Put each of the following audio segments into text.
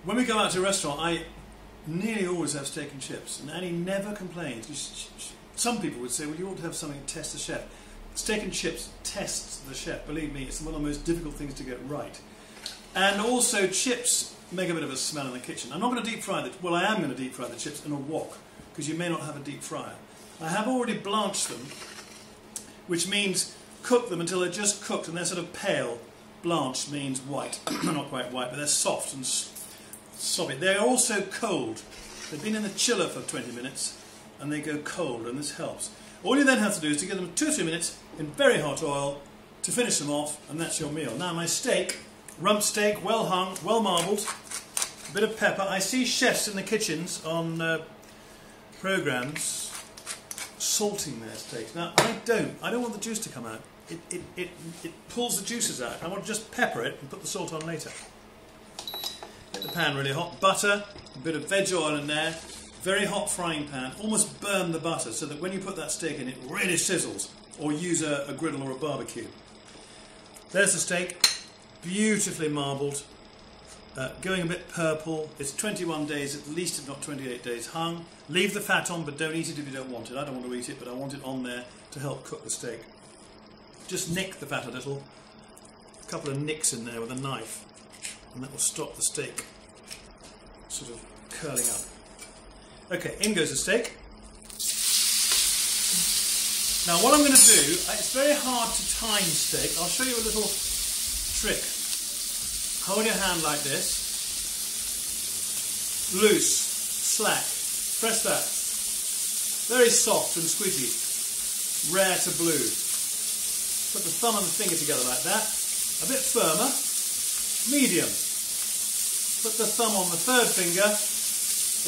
When we go out to a restaurant, I nearly always have steak and chips, and Annie never complains. Some people would say, well, you ought to have something to test the chef. Steak and chips tests the chef. Believe me, it's one of the most difficult things to get right. And also, chips make a bit of a smell in the kitchen. I'm not going to deep fry well, I am going to deep fry the chips in a wok, because you may not have a deep fryer. I have already blanched them, which means cook them until they're just cooked and they're sort of pale. Blanched means white. Not quite white, but they're soft and soppy. They're also cold. They've been in the chiller for 20 minutes and they go cold, and this helps. All you then have to do is to give them 2 or 3 minutes in very hot oil to finish them off, and that's your meal. Now my steak, rump steak, well hung, well marbled, a bit of pepper. I see chefs in the kitchens on programmes salting their steaks. Now I don't want the juice to come out. It pulls the juices out. I want to just pepper it and put the salt on later. Get the pan really hot. Butter, a bit of veg oil in there. Very hot frying pan. Almost burn the butter so that when you put that steak in, it really sizzles. Or use a griddle or a barbecue. There's the steak. Beautifully marbled. Going a bit purple. It's 21 days at least, if not 28 days hung. Leave the fat on, but don't eat it if you don't want it. I don't want to eat it, but I want it on there to help cook the steak. Just nick the fat a little. A couple of nicks in there with a knife, and that will stop the steak sort of curling up. Okay, in goes the steak. Now what I'm going to do, it's very hard to time steak. I'll show you a little trick. Hold your hand like this. Loose, slack. Press that. Very soft and squidgy. Rare to blue. Put the thumb and the finger together like that. A bit firmer. Medium. Put the thumb on the third finger.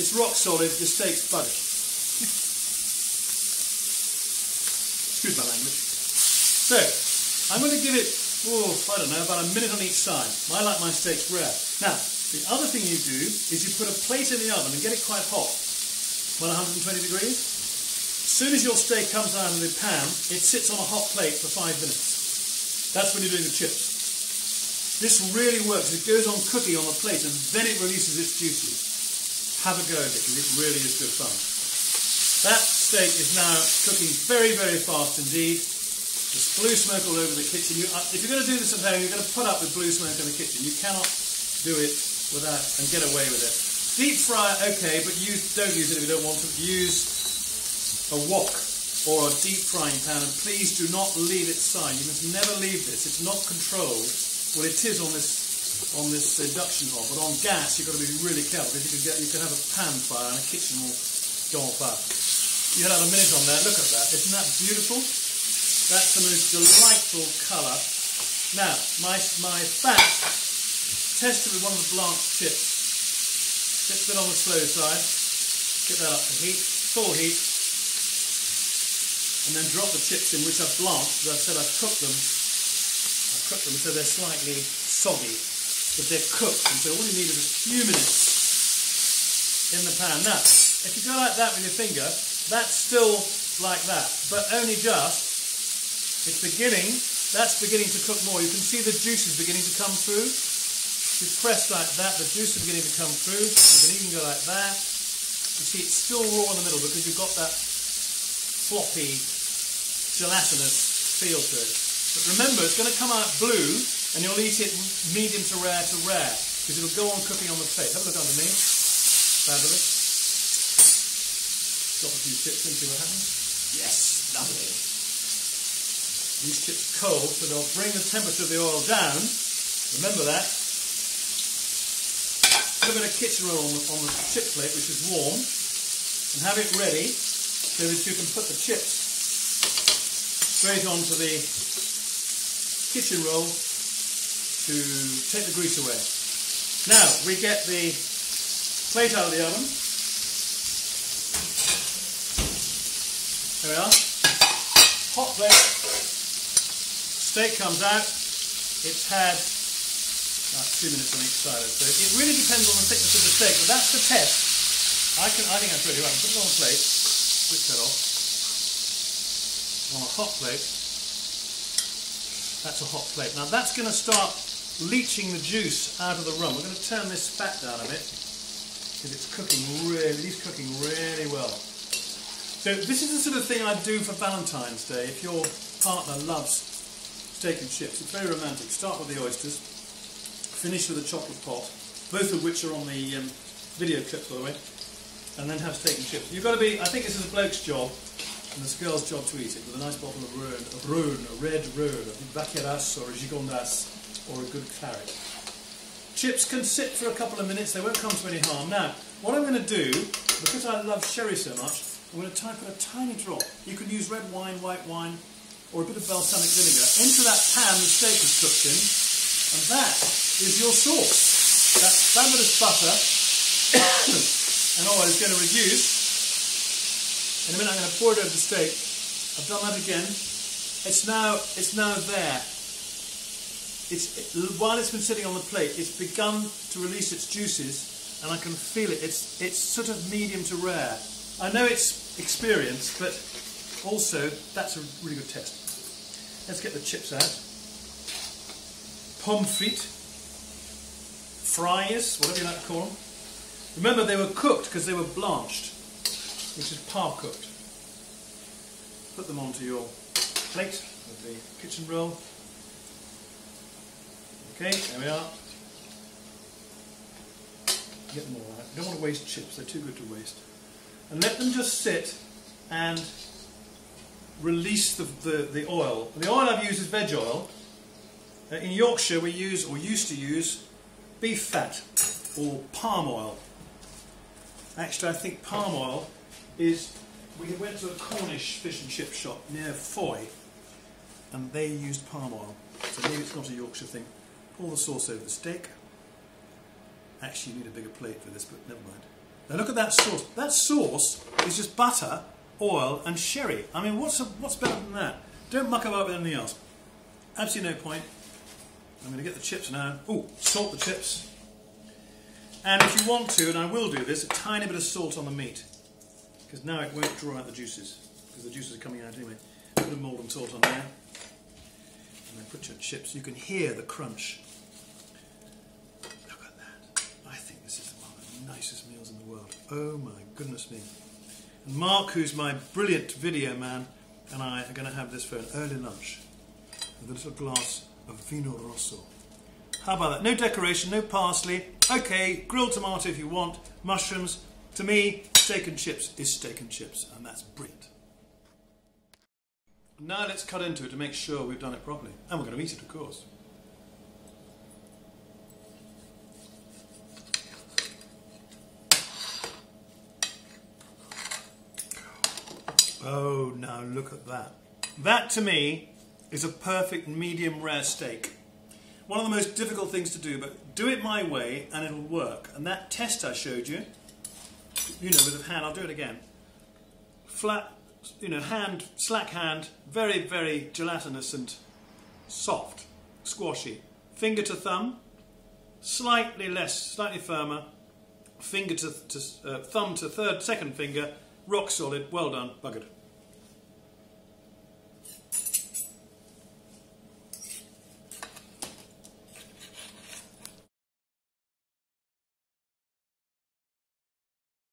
It's rock solid. The steak's buddy. Excuse my language. So, I'm going to give it, I don't know, about a minute on each side. I like my steaks rare. Now, the other thing you do is you put a plate in the oven and get it quite hot. About 120 degrees. As soon as your steak comes out of the pan, it sits on a hot plate for 5 minutes. That's when you're doing the chips. This really works. It goes on cooking on the plate and then it releases its juices. Have a go at it because it really is good fun. That steak is now cooking very, very fast indeed. There's blue smoke all over the kitchen. If you're going to do this at home, you're going to put up with blue smoke in the kitchen. You cannot do it without and get away with it. Deep fry, okay, but don't use it if you don't want to. Use a wok or a deep frying pan, and please do not leave it side. You must never leave this. It's not controlled. Well, it is on this induction hob, but on gas you've got to be really careful because you can have a pan fire and a kitchen will go on fire. You had a minute on there. Look at that. Isn't that beautiful? That's the most delightful colour. Now, my fat tested with one of the blanched chips. It's a bit on the slow side. Get that up to heat, full heat, and then drop the chips in, which I've blanched. As I said, I've cooked them so they're slightly soggy, but they're cooked, and so all you need is a few minutes in the pan. Now, if you go like that with your finger, that's still like that, but only just. It's beginning. That's beginning to cook more. You can see the juices beginning to come through. If you press like that, the juice is beginning to come through. You can even go like that. You see it's still raw in the middle because you've got that floppy, gelatinous feel to it. But remember, it's going to come out blue, and you'll eat it medium to rare because it'll go on cooking on the plate. Have a look underneath. Fabulous. Drop a few chips in, see what happens. Yes, lovely. These chips are cold, so they'll bring the temperature of the oil down. Remember that. Put a bit of kitchen roll on the chip plate, which is warm, and have it ready so that you can put the chips straight onto the kitchen roll to take the grease away. Now we get the plate out of the oven. There we are. Hot plate. Steak comes out. It's had about 2 minutes on each side. So it really depends on the thickness of the steak, but that's the test. I think that's really right. Put it on a plate. Switch that off. On a hot plate. That's a hot plate. Now that's going to start leaching the juice out of the rum. We're going to turn this fat down a bit because it's cooking really well. So this is the sort of thing I'd do for Valentine's Day if your partner loves steak and chips. It's very romantic. Start with the oysters, finish with a chocolate pot, both of which are on the video clips, by the way, and then have steak and chips. You've got to be, I think this is a bloke's job and it's a girl's job to eat it with a nice bottle of Rhone, a red Rhone, a Vacheras or a Gigondas or a good claret. Chips can sit for a couple of minutes, they won't come to any harm. Now, what I'm going to do, because I love sherry so much, I'm going to put a tiny drop. You can use red wine, white wine, or a bit of balsamic vinegar into that pan the steak is cooked in, and that is your sauce. That fabulous butter and oil is going to reduce. In a minute I'm going to pour it over the steak. I've done that again. It's now there. While it's been sitting on the plate, it's begun to release its juices, and I can feel it. It's sort of medium to rare. I know it's experience, but also that's a really good test. Let's get the chips out. Pommes frites, fries, whatever you like to call them. Remember, they were cooked because they were blanched, which is par cooked. Put them onto your plate with the kitchen roll. Okay, there we are. Get them all out. You don't want to waste chips, they're too good to waste. And let them just sit and release the oil. The oil I've used is veg oil. In Yorkshire we use, or used to use, beef fat or palm oil. Actually I think palm oil is, we went to a Cornish fish and chip shop near Foy and they used palm oil. So maybe it's not a Yorkshire thing. Pour the sauce over the steak. Actually you need a bigger plate for this, but never mind. Now look at that sauce. That sauce is just butter, oil and sherry. I mean, what's better than that? Don't muck about with anything else. Absolutely no point. I'm going to get the chips now. Ooh, salt the chips. And if you want to, and I will do this, a tiny bit of salt on the meat. Because now it won't draw out the juices. Because the juices are coming out anyway. A bit of Maldon salt on there. And then put your chips. You can hear the crunch. Look at that. I think this is one of the nicest meals in the world. Oh my goodness me. And Mark, who's my brilliant video man, and I are going to have this for an early lunch. With a little glass of Vino Rosso. How about that? No decoration, no parsley. Okay, grilled tomato if you want. Mushrooms. To me, steak and chips is steak and chips, and that's brilliant. Now let's cut into it to make sure we've done it properly. And we're going to eat it, of course. Oh, now look at that. That, to me, is a perfect medium rare steak. One of the most difficult things to do, but do it my way and it'll work. And that test I showed you, you know, with a hand, I'll do it again. Flat, you know, hand, slack hand, very, very gelatinous and soft, squashy. Finger to thumb, slightly less, slightly firmer. Finger to thumb to second finger, rock solid, well done, buggered.